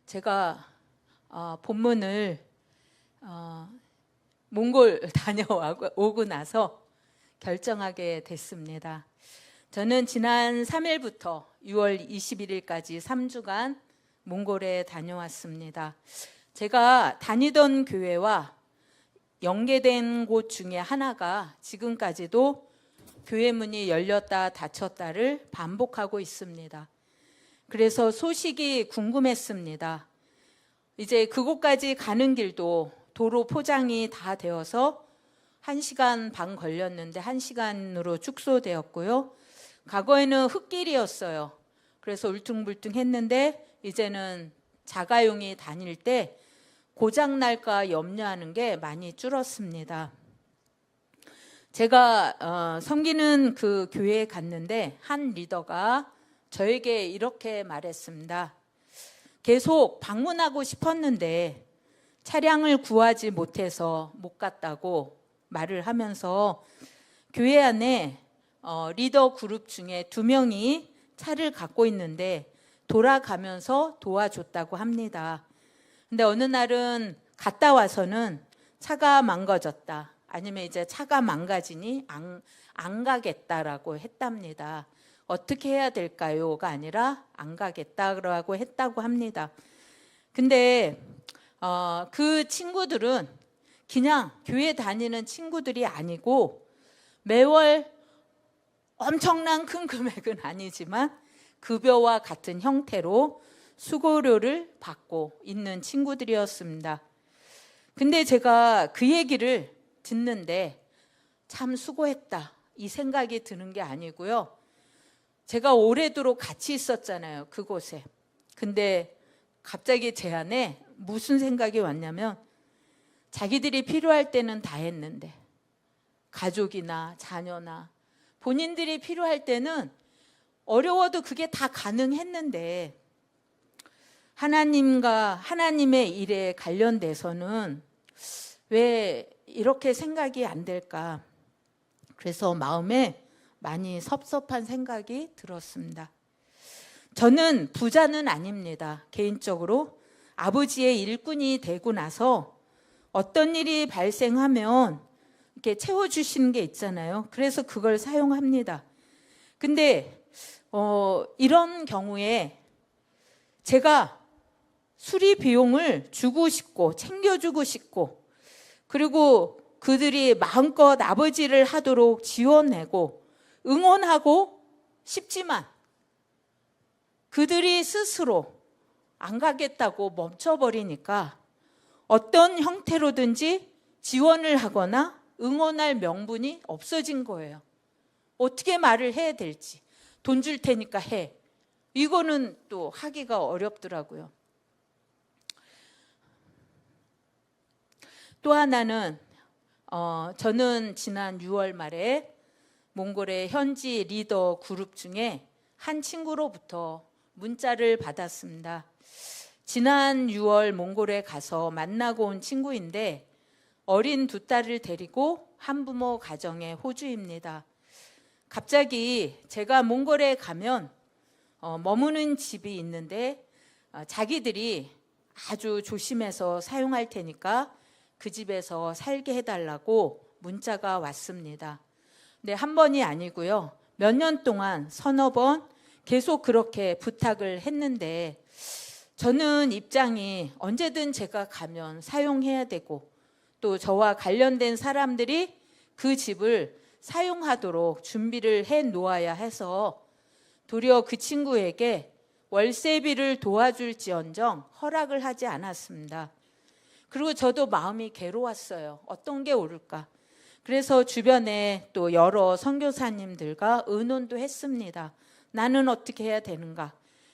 제가 본문을 몽골 다녀오고 나서 결정하게 됐습니다. 저는 지난 3일부터 6월 21일까지 3주간 몽골에 다녀왔습니다. 제가 다니던 교회와 연계된 곳 중에 하나가 지금까지도 교회 문이 열렸다 닫혔다를 반복하고 있습니다. 그래서 소식이 궁금했습니다. 이제 그곳까지 가는 길도 도로 포장이 다 되어서 1시간 반 걸렸는데 1시간으로 축소되었고요. 과거에는 흙길이었어요. 그래서 울퉁불퉁했는데 이제는 자가용이 다닐 때 고장 날까 염려하는 게 많이 줄었습니다. 제가 섬기는 그 교회에 갔는데 한 리더가 저에게 이렇게 말했습니다. 계속 방문하고 싶었는데 차량을 구하지 못해서 못 갔다고 말을 하면서 교회 안에 리더 그룹 중에 2명이 차를 갖고 있는데 돌아가면서 도와줬다고 합니다. 근데 어느 날은 갔다 와서는 차가 망가졌다. 아니면 이제 차가 망가지니 안 가겠다라고 했답니다. 어떻게 해야 될까요?가 아니라 안 가겠다라고 했다고 합니다. 근데 그 친구들은 그냥 교회 다니는 친구들이 아니고 매월 엄청난 큰 금액은 아니지만 급여와 같은 형태로 수고료를 받고 있는 친구들이었습니다. 근데 제가 그 얘기를 듣는데 참 수고했다 이 생각이 드는 게 아니고요. 제가 오래도록 같이 있었잖아요, 그곳에. 근데 갑자기 제 안에 무슨 생각이 왔냐면 자기들이 필요할 때는 다 했는데 가족이나 자녀나 본인들이 필요할 때는 어려워도 그게 다 가능했는데 하나님과 하나님의 일에 관련돼서는 왜 이렇게 생각이 안 될까? 그래서 마음에 많이 섭섭한 생각이 들었습니다. 저는 부자는 아닙니다. 개인적으로 아버지의 일꾼이 되고 나서 어떤 일이 발생하면 이렇게 채워주시는 게 있잖아요. 그래서 그걸 사용합니다. 근데 이런 경우에 제가 수리 비용을 주고 싶고 챙겨주고 싶고 그리고 그들이 마음껏 아버지를 하도록 지원하고 응원하고 싶지만 그들이 스스로 안 가겠다고 멈춰버리니까 어떤 형태로든지 지원을 하거나 응원할 명분이 없어진 거예요. 어떻게 말을 해야 될지. 돈 줄 테니까 해. 이거는 또 하기가 어렵더라고요. 또 하나는 저는 지난 6월 말에 몽골의 현지 리더 그룹 중에 한 친구로부터 문자를 받았습니다. 지난 6월 몽골에 가서 만나고 온 친구인데 어린 2딸을 데리고 한부모 가정의 호주입니다. 갑자기 제가 몽골에 가면 머무는 집이 있는데 자기들이 아주 조심해서 사용할 테니까 그 집에서 살게 해달라고 문자가 왔습니다. 근데 한 번이 아니고요. 몇 년 동안 서너 번 계속 그렇게 부탁을 했는데 저는 입장이 언제든 제가 가면 사용해야 되고 또 저와 관련된 사람들이 그 집을 사용하도록 준비를 해 놓아야 해서 도리어 그 친구에게 월세비를 도와줄지언정 허락을 하지 않았습니다. 그리고 저도 마음이 괴로웠어요. 어떤 게 옳을까? 그래서 주변에 또 여러 선교사님들과 의논도 했습니다. 나는 어떻게 해야 되는가?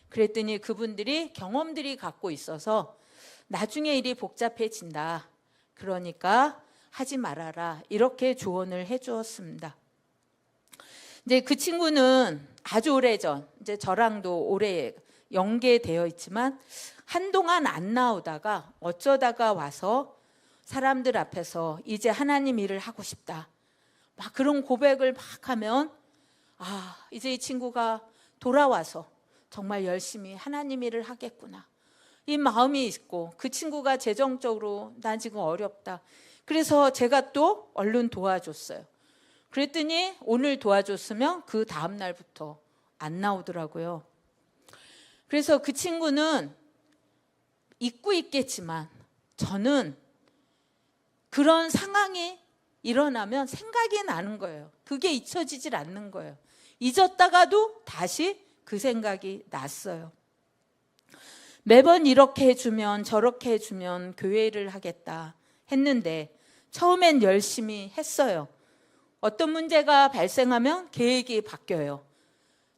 그랬더니 그분들이 경험들이 갖고 있어서 나중에 일이 복잡해진다. 그러니까 하지 말아라. 이렇게 조언을 해 주었습니다. 이제 그 친구는 아주 오래전, 이제 저랑도 오래 연계되어 있지만 한동안 안 나오다가 어쩌다가 와서 사람들 앞에서 이제 하나님 일을 하고 싶다. 막 그런 고백을 막 하면 이제 이 친구가 돌아와서 정말 열심히 하나님 일을 하겠구나. 이 마음이 있고 그 친구가 재정적으로 나 지금 어렵다. 그래서 제가 또 얼른 도와줬어요. 그랬더니 오늘 도와줬으면 그 다음 날부터 안 나오더라고요. 그래서 그 친구는 잊고 있겠지만 저는 그런 상황이 일어나면 생각이 나는 거예요. 그게 잊혀지질 않는 거예요. 잊었다가도 다시 그 생각이 났어요. 매번 이렇게 해주면 저렇게 해주면 교회를 하겠다 했는데 처음엔 열심히 했어요. 어떤 문제가 발생하면 계획이 바뀌어요.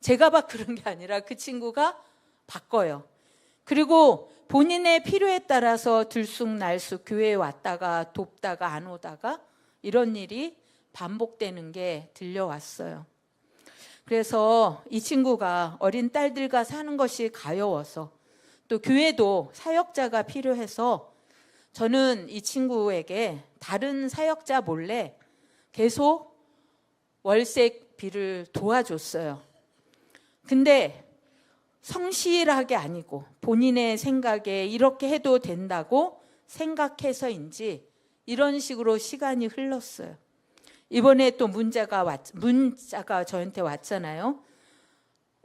제가 막 그런 게 아니라 그 친구가 바꿔요. 그리고 본인의 필요에 따라서 들쑥날쑥 교회에 왔다가 돕다가 안 오다가 이런 일이 반복되는 게 들려왔어요. 그래서 이 친구가 어린 딸들과 사는 것이 가여워서 또 교회도 사역자가 필요해서 저는 이 친구에게 다른 사역자 몰래 계속 월세비를 도와줬어요. 근데 성실하게 아니고 본인의 생각에 이렇게 해도 된다고 생각해서인지 이런 식으로 시간이 흘렀어요. 이번에 또 문자가 저한테 왔잖아요.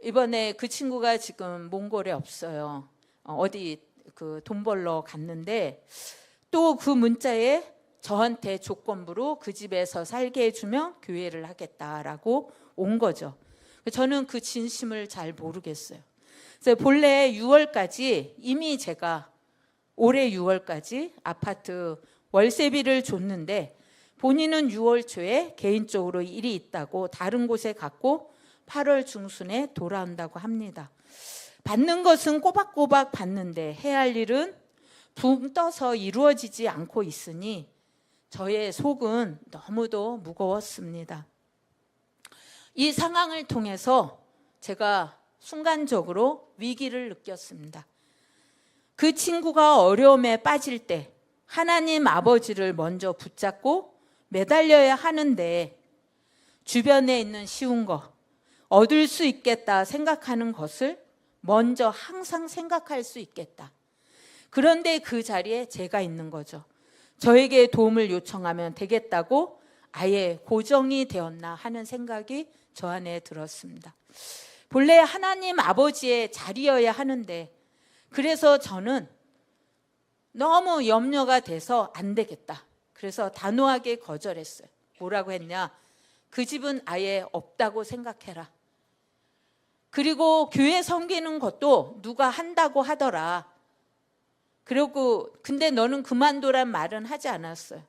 이번에 그 친구가 지금 몽골에 없어요. 어디 그 돈 벌러 갔는데 또 그 문자에 저한테 조건부로 그 집에서 살게 해주면 교회를 하겠다라고 온 거죠. 저는 그 진심을 잘 모르겠어요. 그래서 본래 6월까지 이미 제가 올해 6월까지 아파트 월세비를 줬는데 본인은 6월 초에 개인적으로 일이 있다고 다른 곳에 갔고 8월 중순에 돌아온다고 합니다. 받는 것은 꼬박꼬박 받는데 해야 할 일은 붕 떠서 이루어지지 않고 있으니 저의 속은 너무도 무거웠습니다. 이 상황을 통해서 제가 순간적으로 위기를 느꼈습니다. 그 친구가 어려움에 빠질 때 하나님 아버지를 먼저 붙잡고 매달려야 하는데 주변에 있는 쉬운 거, 얻을 수 있겠다 생각하는 것을 먼저 항상 생각할 수 있겠다. 그런데 그 자리에 제가 있는 거죠. 저에게 도움을 요청하면 되겠다고 아예 고정이 되었나 하는 생각이 저 안에 들었습니다. 본래 하나님 아버지의 자리여야 하는데 그래서 저는 너무 염려가 돼서 안 되겠다. 그래서 단호하게 거절했어요. 뭐라고 했냐? 그 집은 아예 없다고 생각해라. 그리고 교회 섬기는 것도 누가 한다고 하더라. 그리고 근데 너는 그만둬란 말은 하지 않았어요.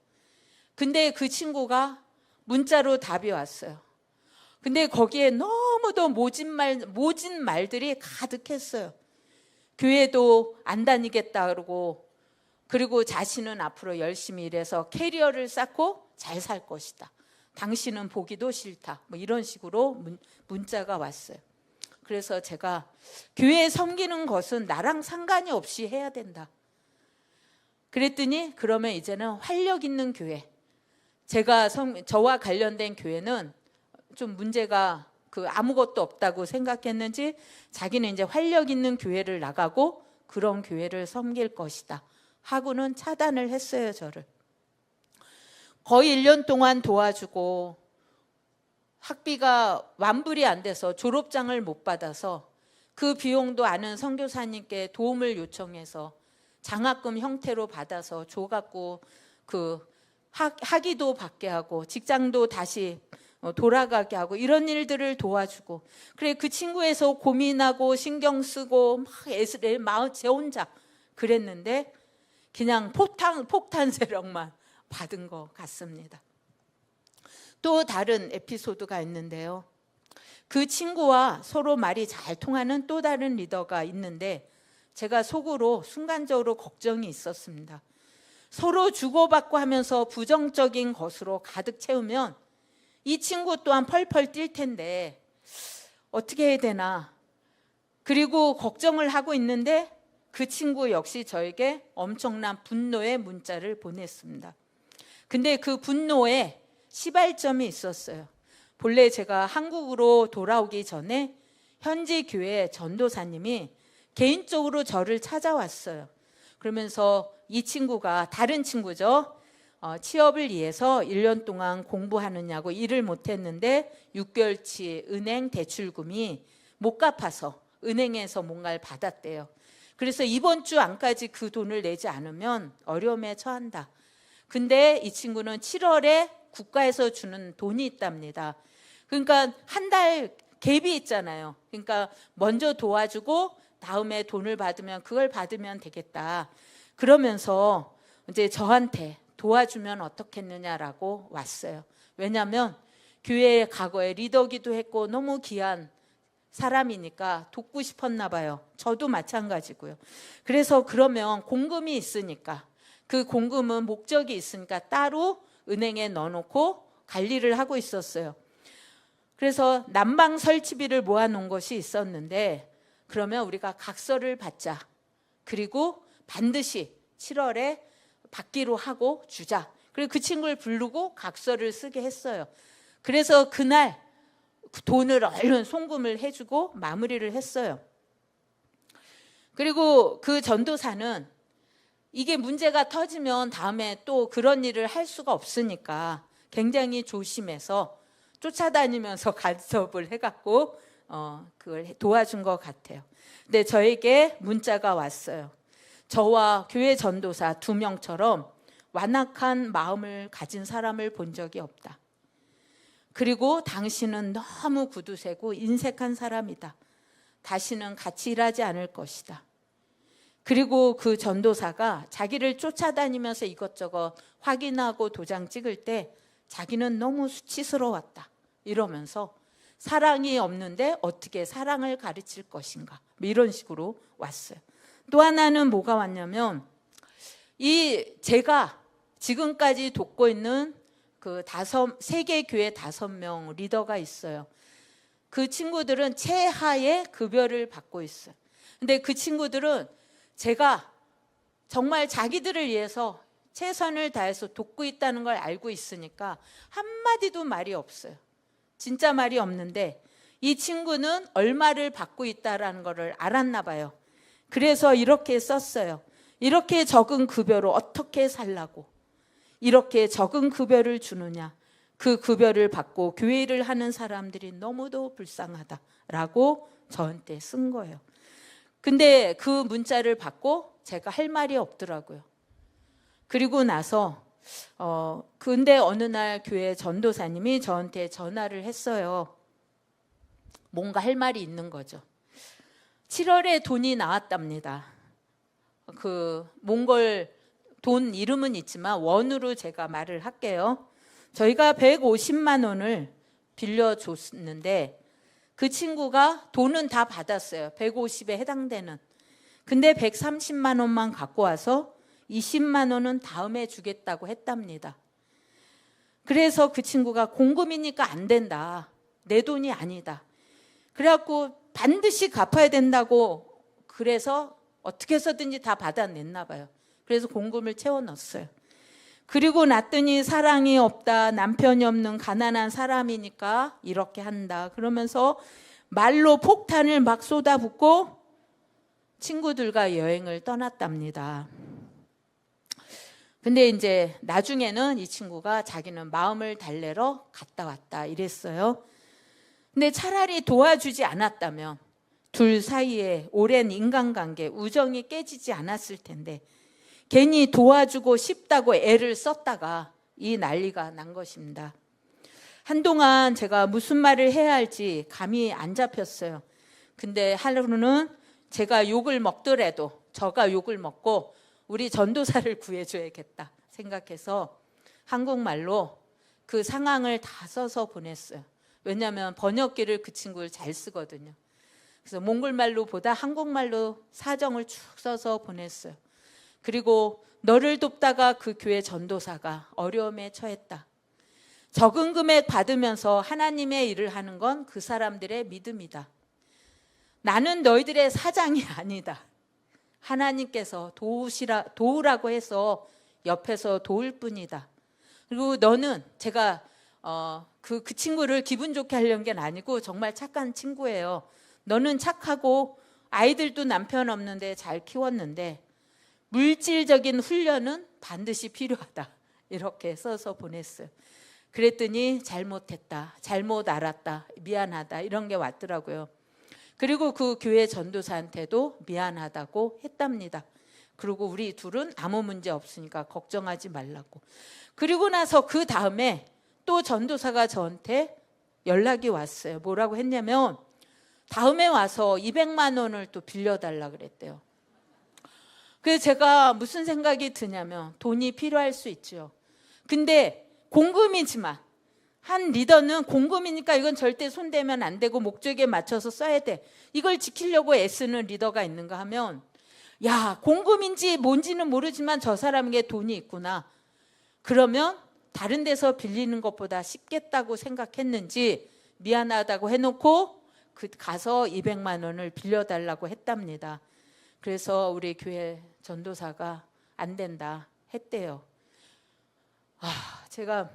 근데 그 친구가 문자로 답이 왔어요. 근데 거기에 너무도 모진 말들이 가득했어요. 교회도 안 다니겠다 그러고 그리고 자신은 앞으로 열심히 일해서 캐리어를 쌓고 잘 살 것이다. 당신은 보기도 싫다. 뭐 이런 식으로 문자가 왔어요. 그래서 제가 교회에 섬기는 것은 나랑 상관이 없이 해야 된다. 그랬더니 그러면 이제는 활력 있는 교회. 저와 관련된 교회는 좀 문제가 아무것도 없다고 생각했는지 자기는 이제 활력 있는 교회를 나가고 그런 교회를 섬길 것이다. 하고는 차단을 했어요, 저를. 거의 1년 동안 도와주고 학비가 완불이 안 돼서 졸업장을 못 받아서 그 비용도 아는 선교사님께 도움을 요청해서 장학금 형태로 받아서 줘갖고 학위도 받게 하고 직장도 다시 돌아가게 하고 이런 일들을 도와주고 그래 그 친구에서 고민하고 신경 쓰고 막 애쓰래 마음 제 혼자 그랬는데 그냥 폭탄 세력만 받은 것 같습니다. 또 다른 에피소드가 있는데요. 그 친구와 서로 말이 잘 통하는 또 다른 리더가 있는데 제가 속으로 순간적으로 걱정이 있었습니다. 서로 주고받고 하면서 부정적인 것으로 가득 채우면 이 친구 또한 펄펄 뛸 텐데 어떻게 해야 되나. 그리고 걱정을 하고 있는데 그 친구 역시 저에게 엄청난 분노의 문자를 보냈습니다. 근데 그 분노에 시발점이 있었어요. 본래 제가 한국으로 돌아오기 전에 현지 교회 전도사님이 개인적으로 저를 찾아왔어요. 그러면서 이 친구가, 다른 친구죠, 취업을 위해서 1년 동안 공부하느냐고 일을 못했는데 6개월치 은행 대출금이 못 갚아서 은행에서 뭔가를 받았대요. 그래서 이번 주 안까지 그 돈을 내지 않으면 어려움에 처한다. 근데 이 친구는 7월에 국가에서 주는 돈이 있답니다. 그러니까 한 달 갭이 있잖아요. 그러니까 먼저 도와주고 다음에 돈을 받으면 그걸 받으면 되겠다. 그러면서 이제 저한테 도와주면 어떻겠느냐라고 왔어요. 왜냐하면 교회에 과거에 리더기도 했고 너무 귀한 사람이니까 돕고 싶었나 봐요. 저도 마찬가지고요. 그래서 그러면 공금이 있으니까, 그 공금은 목적이 있으니까 따로 은행에 넣어놓고 관리를 하고 있었어요. 그래서 난방 설치비를 모아놓은 것이 있었는데, 그러면 우리가 각서를 받자. 그리고 반드시 7월에 받기로 하고 주자. 그리고 그 친구를 부르고 각서를 쓰게 했어요. 그래서 그날 돈을 얼른 송금을 해주고 마무리를 했어요. 그리고 그 전도사는 이게 문제가 터지면 다음에 또 그런 일을 할 수가 없으니까 굉장히 조심해서 쫓아다니면서 간섭을 해갖고 그걸 도와준 것 같아요. 근데 저에게 문자가 왔어요. 저와 교회 전도사 2명처럼 완악한 마음을 가진 사람을 본 적이 없다. 그리고 당신은 너무 구두쇠고 인색한 사람이다. 다시는 같이 일하지 않을 것이다. 그리고 그 전도사가 자기를 쫓아다니면서 이것저것 확인하고 도장 찍을 때 자기는 너무 수치스러웠다. 이러면서 사랑이 없는데 어떻게 사랑을 가르칠 것인가, 이런 식으로 왔어요. 또 하나는 뭐가 왔냐면, 제가 지금까지 돕고 있는 그 3개 교회 5명 리더가 있어요. 그 친구들은 최하의 급여를 받고 있어요. 근데 그 친구들은 제가 정말 자기들을 위해서 최선을 다해서 돕고 있다는 걸 알고 있으니까 한마디도 말이 없어요. 진짜 말이 없는데 이 친구는 얼마를 받고 있다는 걸 알았나 봐요. 그래서 이렇게 썼어요. 이렇게 적은 급여로 어떻게 살라고, 이렇게 적은 급여를 주느냐, 그 급여를 받고 교회 일을 하는 사람들이 너무도 불쌍하다라고 저한테 쓴 거예요. 근데 그 문자를 받고 제가 할 말이 없더라고요. 그리고 나서 근데 어느 날 교회 전도사님이 저한테 전화를 했어요. 뭔가 할 말이 있는 거죠. 7월에 돈이 나왔답니다. 그 몽골 돈 이름은 있지만 원으로 제가 말을 할게요. 저희가 150만 원을 빌려줬는데 그 친구가 돈은 다 받았어요. 150에 해당되는. 근데 130만 원만 갖고 와서 20만 원은 다음에 주겠다고 했답니다. 그래서 그 친구가 공금이니까 안 된다. 내 돈이 아니다. 그래갖고 반드시 갚아야 된다고, 그래서 어떻게 해서든지 다 받아냈나 봐요. 그래서 공금을 채워 넣었어요. 그리고 났더니 사랑이 없다, 남편이 없는 가난한 사람이니까 이렇게 한다, 그러면서 말로 폭탄을 막 쏟아붓고 친구들과 여행을 떠났답니다. 근데 이제 나중에는 이 친구가 자기는 마음을 달래러 갔다 왔다 이랬어요. 근데 차라리 도와주지 않았다면 둘 사이에 오랜 인간관계, 우정이 깨지지 않았을 텐데 괜히 도와주고 싶다고 애를 썼다가 이 난리가 난 것입니다. 한동안 제가 무슨 말을 해야 할지 감이 안 잡혔어요. 근데 하루는 제가 욕을 먹더라도 저가 욕을 먹고 우리 전도사를 구해줘야겠다 생각해서 한국말로 그 상황을 다 써서 보냈어요. 왜냐하면 번역기를 그 친구를 잘 쓰거든요. 그래서 몽골말로 보다 한국말로 사정을 쭉 써서 보냈어요. 그리고 너를 돕다가 그 교회 전도사가 어려움에 처했다. 적은 금액 받으면서 하나님의 일을 하는 건 그 사람들의 믿음이다. 나는 너희들의 사장이 아니다. 하나님께서 도우라고 해서 옆에서 도울 뿐이다. 그리고 너는, 제가 그 친구를 기분 좋게 하려는 게 아니고 정말 착한 친구예요. 너는 착하고 아이들도 남편 없는데 잘 키웠는데 물질적인 훈련은 반드시 필요하다. 이렇게 써서 보냈어요. 그랬더니 잘못했다, 잘못 알았다, 미안하다 이런 게 왔더라고요. 그리고 그 교회 전도사한테도 미안하다고 했답니다. 그리고 우리 둘은 아무 문제 없으니까 걱정하지 말라고. 그리고 나서 그 다음에 또 전도사가 저한테 연락이 왔어요. 뭐라고 했냐면 다음에 와서 200만 원을 또 빌려달라 그랬대요. 그래서 제가 무슨 생각이 드냐면 돈이 필요할 수 있죠. 근데 공금이지만 한 리더는 공금이니까 이건 절대 손대면 안 되고 목적에 맞춰서 써야 돼. 이걸 지키려고 애쓰는 리더가 있는가 하면 야, 공금인지 뭔지는 모르지만 저 사람에게 돈이 있구나. 그러면 다른 데서 빌리는 것보다 쉽겠다고 생각했는지 미안하다고 해놓고 가서 200만 원을 빌려달라고 했답니다. 그래서 우리 교회 전도사가 안 된다 했대요. 제가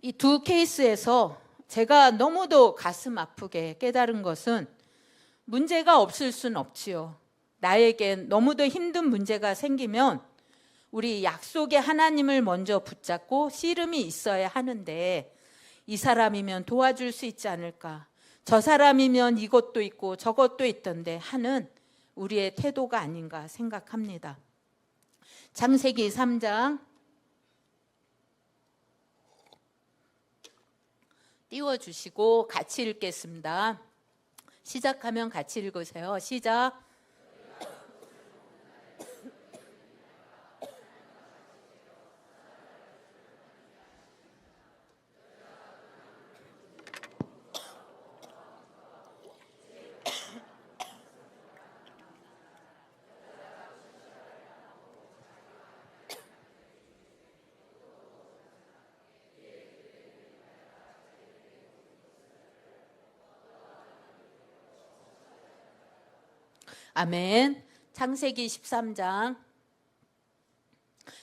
이 두 케이스에서 제가 너무도 가슴 아프게 깨달은 것은 문제가 없을 순 없지요. 나에겐 너무도 힘든 문제가 생기면 우리 약속의 하나님을 먼저 붙잡고 씨름이 있어야 하는데 이 사람이면 도와줄 수 있지 않을까, 저 사람이면 이것도 있고 저것도 있던데 하는 우리의 태도가 아닌가 생각합니다. 창세기 3장 띄워주시고 같이 읽겠습니다. 시작하면 같이 읽으세요. 시작. 아멘. 창세기 13장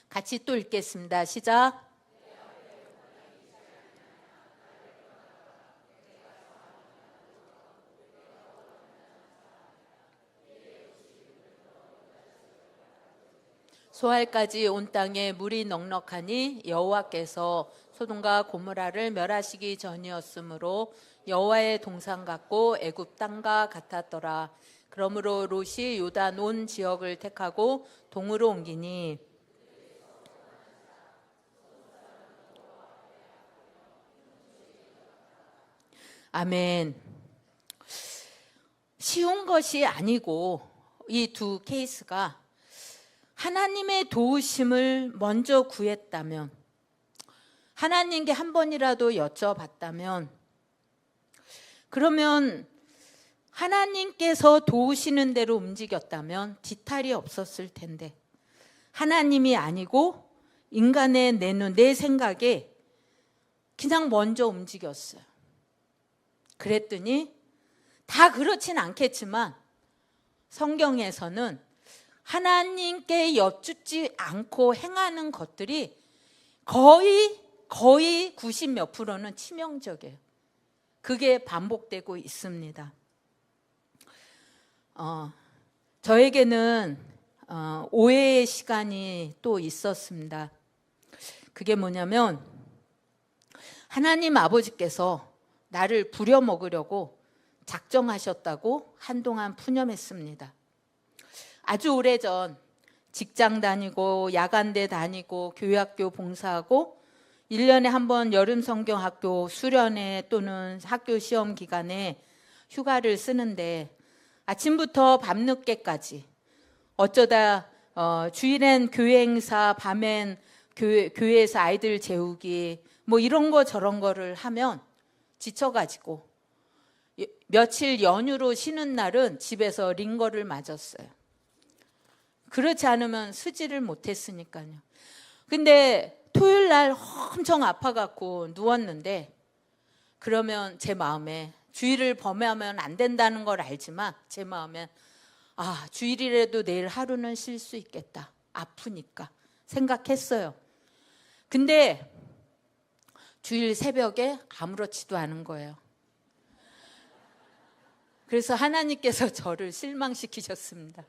같이 또 읽겠습니다. 시작. 소알까지 온 땅에 물이 넉넉하니 여호와께서 소돔과 고모라를 멸하시기 전이었으므로 여호와의 동산 같고 애굽 땅과 같았더라. 그러므로 롯이 요단 온 지역을 택하고 동으로 옮기니 아멘. 쉬운 것이 아니고 이 두 케이스가 하나님의 도우심을 먼저 구했다면, 하나님께 한 번이라도 여쭤봤다면, 그러면 하나님께서 도우시는 대로 움직였다면 뒤탈이 없었을 텐데, 하나님이 아니고 인간의 내 생각에 그냥 먼저 움직였어요. 그랬더니 다 그렇진 않겠지만 성경에서는 하나님께 여쭙지 않고 행하는 것들이 거의 90몇 %는 치명적이에요. 그게 반복되고 있습니다. 저에게는 오해의 시간이 또 있었습니다. 그게 뭐냐면 하나님 아버지께서 나를 부려먹으려고 작정하셨다고 한동안 푸념했습니다. 아주 오래전 직장 다니고 야간대 다니고 교회학교 봉사하고 1년에 한 번 여름 성경학교 수련회 또는 학교 시험 기간에 휴가를 쓰는데 아침부터 밤늦게까지 어쩌다 주일엔 교회 행사, 밤엔 교회에서 아이들 재우기 뭐 이런 거 저런 거를 하면 지쳐가지고 며칠 연휴로 쉬는 날은 집에서 링거를 맞았어요. 그렇지 않으면 쓰지를 못했으니까요. 근데 토요일 날 엄청 아파갖고 누웠는데, 그러면 제 마음에 주일을 범하면 안 된다는 걸 알지만 제 마음엔 주일이라도 내일 하루는 쉴 수 있겠다, 아프니까 생각했어요. 근데 주일 새벽에 아무렇지도 않은 거예요. 그래서 하나님께서 저를 실망시키셨습니다.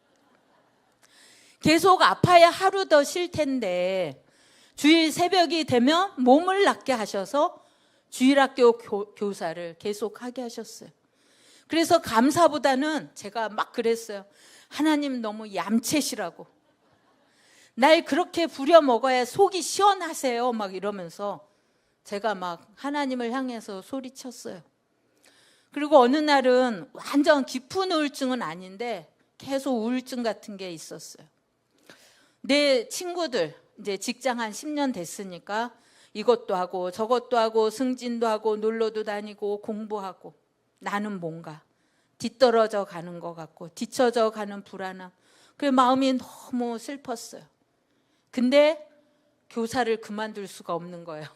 계속 아파야 하루 더 쉴 텐데 주일 새벽이 되면 몸을 낫게 하셔서 주일학교 교사를 계속 하게 하셨어요. 그래서 감사보다는 제가 막 그랬어요. 하나님 너무 얌체시라고. 날 그렇게 부려먹어야 속이 시원하세요. 막 이러면서 제가 막 하나님을 향해서 소리쳤어요. 그리고 어느 날은 완전 깊은 우울증은 아닌데 계속 우울증 같은 게 있었어요. 내 친구들 이제 직장 한 10년 됐으니까 이것도 하고 저것도 하고 승진도 하고 놀러도 다니고 공부하고 나는 뭔가 뒤떨어져 가는 것 같고 뒤처져 가는 불안함. 그 마음이 너무 슬펐어요. 근데 교사를 그만둘 수가 없는 거예요.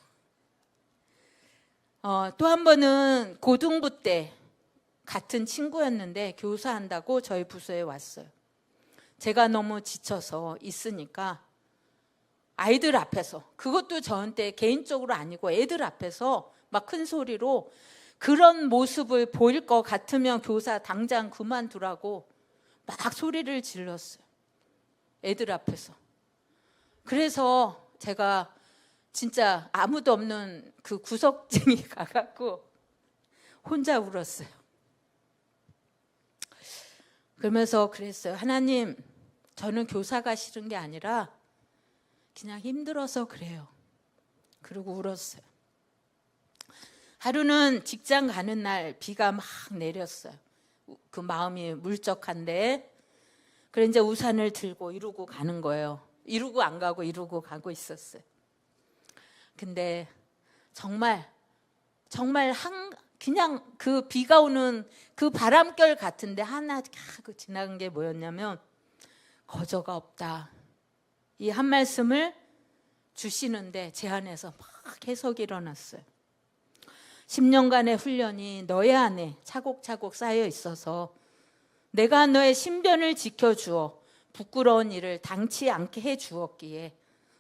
또 한 번은 고등부 때 같은 친구였는데 교사한다고 저희 부서에 왔어요. 제가 너무 지쳐서 있으니까 아이들 앞에서, 그것도 저한테 개인적으로 아니고 애들 앞에서 막 큰 소리로 그런 모습을 보일 것 같으면 교사 당장 그만두라고 막 소리를 질렀어요. 애들 앞에서. 그래서 제가 진짜 아무도 없는 그 구석쟁이 가갖고 혼자 울었어요. 그러면서 그랬어요. 하나님, 저는 교사가 싫은 게 아니라 그냥 힘들어서 그래요. 그러고 울었어요. 하루는 직장 가는 날 비가 막 내렸어요. 그 마음이 물적한데 그래 이제 우산을 들고 이러고 가는 거예요. 이러고 안 가고 이러고 가고 있었어요. 근데 정말 그냥 그 비가 오는 그 바람결 같은데 하나 하고 지나간 게 뭐였냐면 거저가 없다. 이 한 말씀을 주시는데 제 안에서 막 해석이 일어났어요. 10년간의 훈련이 너의 안에 차곡차곡 쌓여 있어서 내가 너의 신변을 지켜주어 부끄러운 일을 당치 않게 해주었기에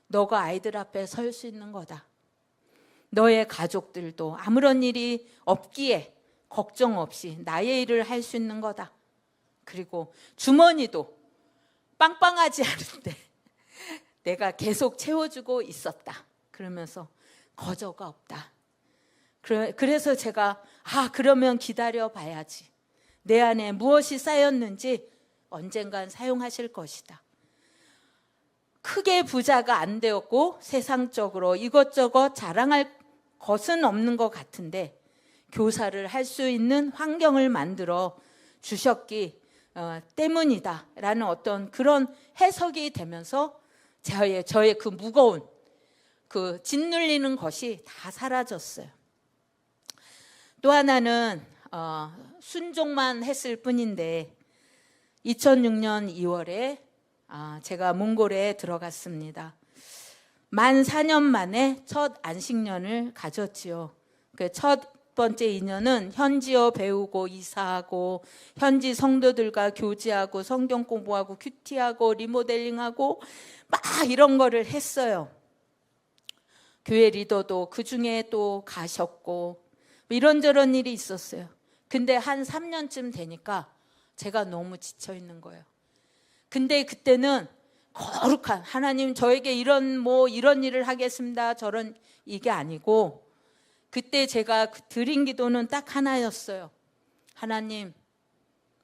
너가 아이들 앞에 설 수 있는 거다. 너의 가족들도 아무런 일이 없기에 걱정 없이 나의 일을 할 수 있는 거다. 그리고 주머니도 빵빵하지 않은데 내가 계속 채워주고 있었다. 그러면서 거저가 없다. 그래서 제가 그러면 기다려 봐야지. 내 안에 무엇이 쌓였는지 언젠간 사용하실 것이다. 크게 부자가 안 되었고 세상적으로 이것저것 자랑할 것은 없는 것 같은데 교사를 할 수 있는 환경을 만들어 주셨기 때문이다 라는 어떤 그런 해석이 되면서 저의 그 무거운 그 짓눌리는 것이 다 사라졌어요. 또 하나는 순종만 했을 뿐인데 2006년 2월에 제가 몽골에 들어갔습니다. 만 4년 만에 첫 안식년을 가졌지요. 그 첫 번째 인연은 현지어 배우고 이사하고 현지 성도들과 교제하고 성경 공부하고 큐티하고 리모델링하고 막 이런 거를 했어요. 교회 리더도 그중에 또 가셨고 이런저런 일이 있었어요. 근데 한 3년쯤 되니까 제가 너무 지쳐 있는 거예요. 근데 그때는 거룩한 하나님 저에게 이런 일을 하겠습니다. 저런 이게 아니고 그때 제가 드린 기도는 딱 하나였어요. 하나님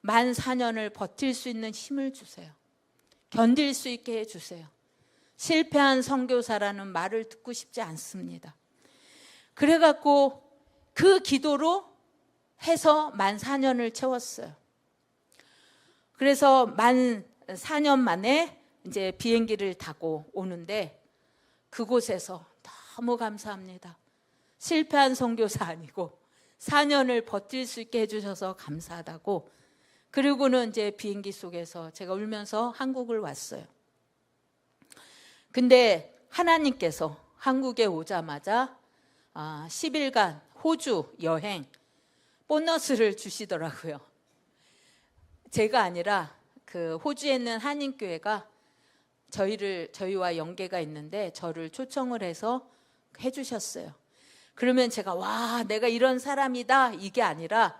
만 4년을 버틸 수 있는 힘을 주세요. 견딜 수 있게 해주세요. 실패한 선교사라는 말을 듣고 싶지 않습니다. 그래갖고 그 기도로 해서 만 4년을 채웠어요. 그래서 만 4년 만에 이제 비행기를 타고 오는데 그곳에서 너무 감사합니다. 실패한 선교사 아니고 4년을 버틸 수 있게 해주셔서 감사하다고. 그리고는 이제 비행기 속에서 제가 울면서 한국을 왔어요. 근데 하나님께서 한국에 오자마자 10일간 호주 여행 보너스를 주시더라고요. 제가 아니라 그 호주에 있는 한인교회가 저희와 연계가 있는데 저를 초청을 해서 해주셨어요. 그러면 제가 내가 이런 사람이다 이게 아니라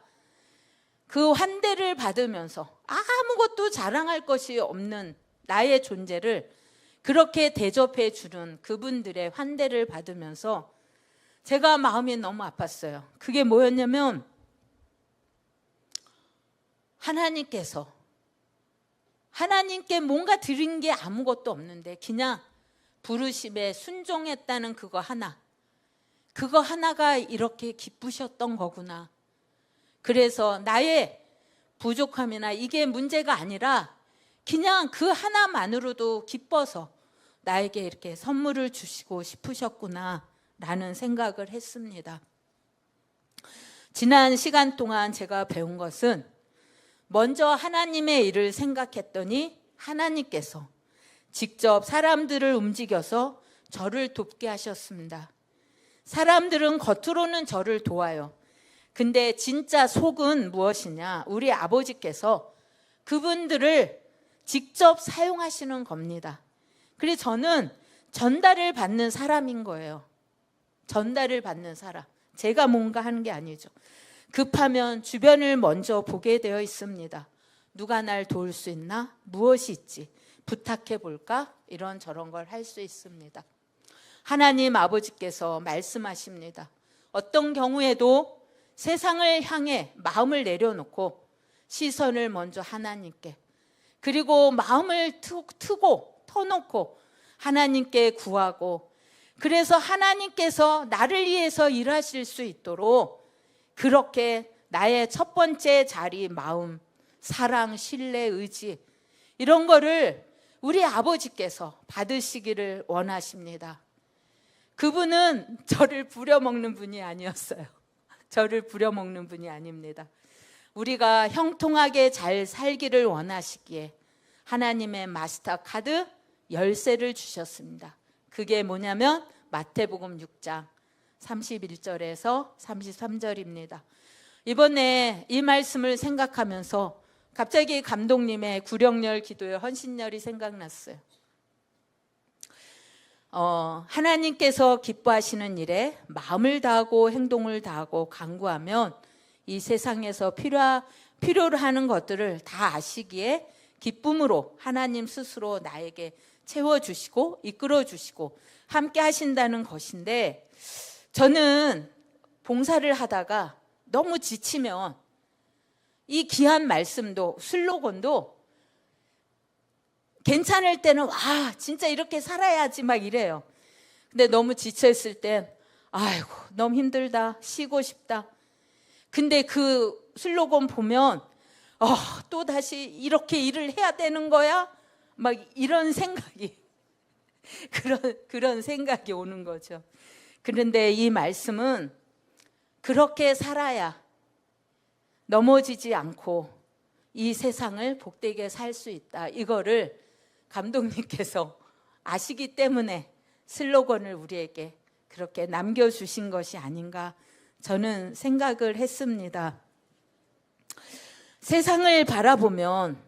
그 환대를 받으면서 아무것도 자랑할 것이 없는 나의 존재를 그렇게 대접해 주는 그분들의 환대를 받으면서 제가 마음이 너무 아팠어요. 그게 뭐였냐면 하나님께 뭔가 드린 게 아무것도 없는데 그냥 부르심에 순종했다는 그거 하나가 이렇게 기쁘셨던 거구나. 그래서 나의 부족함이나 이게 문제가 아니라 그냥 그 하나만으로도 기뻐서 나에게 이렇게 선물을 주시고 싶으셨구나 라는 생각을 했습니다. 지난 시간 동안 제가 배운 것은 먼저 하나님의 일을 생각했더니 하나님께서 직접 사람들을 움직여서 저를 돕게 하셨습니다. 사람들은 겉으로는 저를 도와요. 근데 진짜 속은 무엇이냐? 우리 아버지께서 그분들을 직접 사용하시는 겁니다. 그래서 저는 전달을 받는 사람인 거예요. 전달을 받는 사람. 제가 뭔가 하는 게 아니죠. 급하면 주변을 먼저 보게 되어 있습니다. 누가 날 도울 수 있나? 무엇이 있지? 부탁해 볼까? 이런 저런 걸 할 수 있습니다. 하나님 아버지께서 말씀하십니다. 어떤 경우에도 세상을 향해 마음을 내려놓고 시선을 먼저 하나님께, 그리고 마음을 터놓고 하나님께 구하고, 그래서 하나님께서 나를 위해서 일하실 수 있도록 그렇게 나의 첫 번째 자리, 마음, 사랑, 신뢰, 의지, 이런 거를 우리 아버지께서 받으시기를 원하십니다. 그분은 저를 부려먹는 분이 아니었어요. 저를 부려먹는 분이 아닙니다. 우리가 형통하게 잘 살기를 원하시기에 하나님의 마스터 카드 열쇠를 주셨습니다. 그게 뭐냐면 마태복음 6장 31절에서 33절입니다. 이번에 이 말씀을 생각하면서 갑자기 감독님의 구령열 기도의 헌신열이 생각났어요. 하나님께서 기뻐하시는 일에 마음을 다하고 행동을 다하고 간구하면 이 세상에서 필요로 하는 것들을 다 아시기에 기쁨으로 하나님 스스로 나에게 채워주시고 이끌어주시고 함께 하신다는 것인데, 저는 봉사를 하다가 너무 지치면 이 귀한 말씀도 슬로건도 괜찮을 때는 와 진짜 이렇게 살아야지 막 이래요. 근데 너무 지쳐있을 땐 아이고 너무 힘들다, 쉬고 싶다. 근데 그 슬로건 보면 또 다시 이렇게 일을 해야 되는 거야? 막 이런 생각이 그런 생각이 오는 거죠. 그런데 이 말씀은 그렇게 살아야 넘어지지 않고 이 세상을 복되게 살 수 있다. 이거를 감독님께서 아시기 때문에 슬로건을 우리에게 그렇게 남겨주신 것이 아닌가 저는 생각을 했습니다. 세상을 바라보면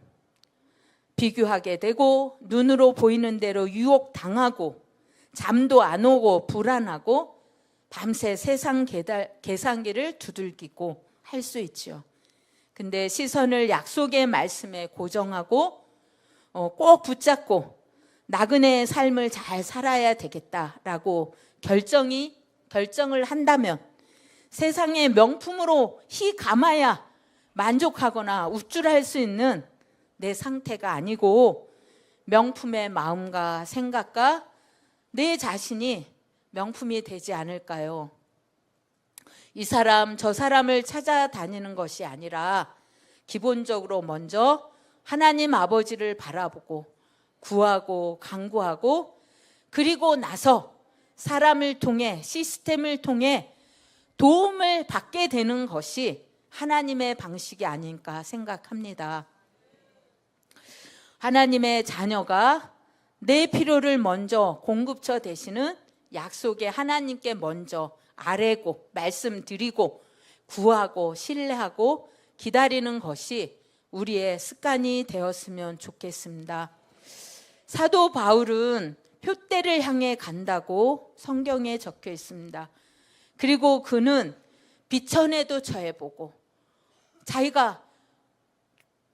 비교하게 되고 눈으로 보이는 대로 유혹당하고 잠도 안 오고 불안하고 밤새 세상 계산기를 두들기고 할 수 있죠. 근데 시선을 약속의 말씀에 고정하고 꼭 붙잡고 나그네의 삶을 잘 살아야 되겠다라고 결정을 한다면 세상의 명품으로 희 감아야 만족하거나 우쭐할 수 있는 내 상태가 아니고 명품의 마음과 생각과 내 자신이 명품이 되지 않을까요? 이 사람 저 사람을 찾아다니는 것이 아니라 기본적으로 먼저 하나님 아버지를 바라보고 구하고 간구하고, 그리고 나서 사람을 통해 시스템을 통해 도움을 받게 되는 것이 하나님의 방식이 아닐까 생각합니다. 하나님의 자녀가 내 필요를 먼저 공급처 되시는 약속의 하나님께 먼저 아뢰고 말씀드리고 구하고 신뢰하고 기다리는 것이 우리의 습관이 되었으면 좋겠습니다. 사도 바울은 표대를 향해 간다고 성경에 적혀 있습니다. 그리고 그는 비천에도 처해보고 자기가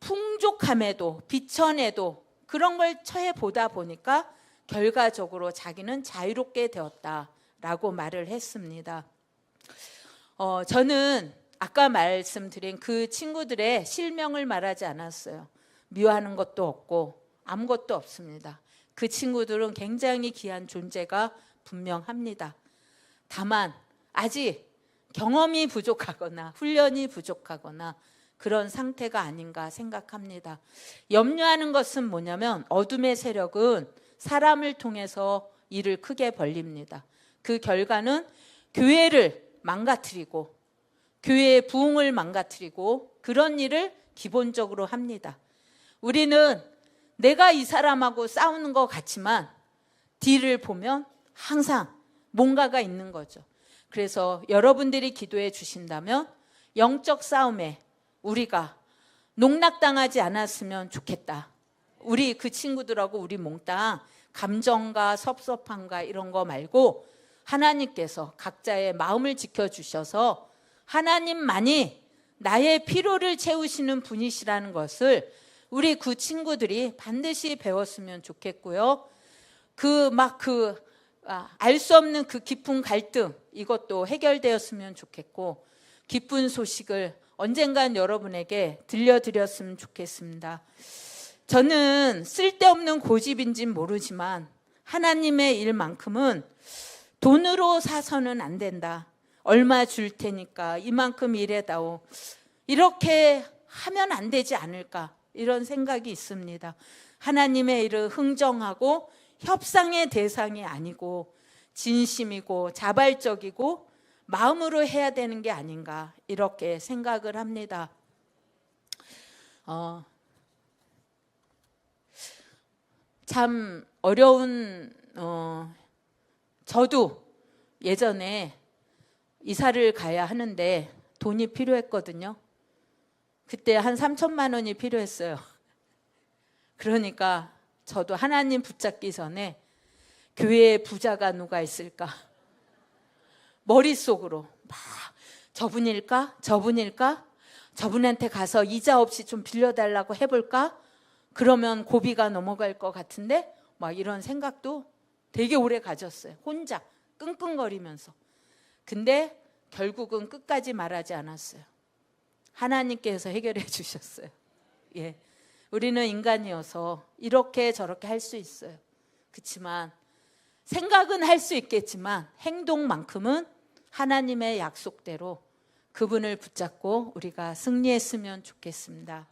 풍족함에도 비천에도 그런 걸 처해 보다 보니까 결과적으로 자기는 자유롭게 되었다라고 말을 했습니다. 저는 아까 말씀드린 그 친구들의 실명을 말하지 않았어요. 미워하는 것도 없고 아무것도 없습니다. 그 친구들은 굉장히 귀한 존재가 분명합니다. 다만 아직 경험이 부족하거나 훈련이 부족하거나 그런 상태가 아닌가 생각합니다. 염려하는 것은 뭐냐면 어둠의 세력은 사람을 통해서 일을 크게 벌립니다. 그 결과는 교회를 망가뜨리고 교회의 부흥을 망가뜨리고 그런 일을 기본적으로 합니다. 우리는 내가 이 사람하고 싸우는 것 같지만 뒤를 보면 항상 뭔가가 있는 거죠. 그래서 여러분들이 기도해 주신다면 영적 싸움에 우리가 농락당하지 않았으면 좋겠다. 우리 그 친구들하고 우리 몽땅 감정과 섭섭함과 이런 거 말고 하나님께서 각자의 마음을 지켜주셔서 하나님만이 나의 필요를 채우시는 분이시라는 것을 우리 그 친구들이 반드시 배웠으면 좋겠고요. 알 수 없는 그 깊은 갈등 이것도 해결되었으면 좋겠고 기쁜 소식을 언젠간 여러분에게 들려드렸으면 좋겠습니다. 저는 쓸데없는 고집인지는 모르지만 하나님의 일만큼은 돈으로 사서는 안 된다. 얼마 줄 테니까 이만큼 일해다오. 이렇게 하면 안 되지 않을까 이런 생각이 있습니다. 하나님의 일을 흥정하고 협상의 대상이 아니고 진심이고 자발적이고 마음으로 해야 되는 게 아닌가 이렇게 생각을 합니다. 참 어려운 저도 예전에 이사를 가야 하는데 돈이 필요했거든요. 그때 한 3천만 원이 필요했어요. 그러니까 저도 하나님 붙잡기 전에 교회에 부자가 누가 있을까 머릿속으로 막 저분일까? 저분한테 가서 이자 없이 좀 빌려달라고 해볼까? 그러면 고비가 넘어갈 것 같은데 막 이런 생각도 되게 오래 가졌어요. 혼자 끙끙거리면서. 근데 결국은 끝까지 말하지 않았어요. 하나님께서 해결해 주셨어요. 예, 우리는 인간이어서 이렇게 저렇게 할 수 있어요. 그렇지만 생각은 할 수 있겠지만 행동만큼은 하나님의 약속대로 그분을 붙잡고 우리가 승리했으면 좋겠습니다.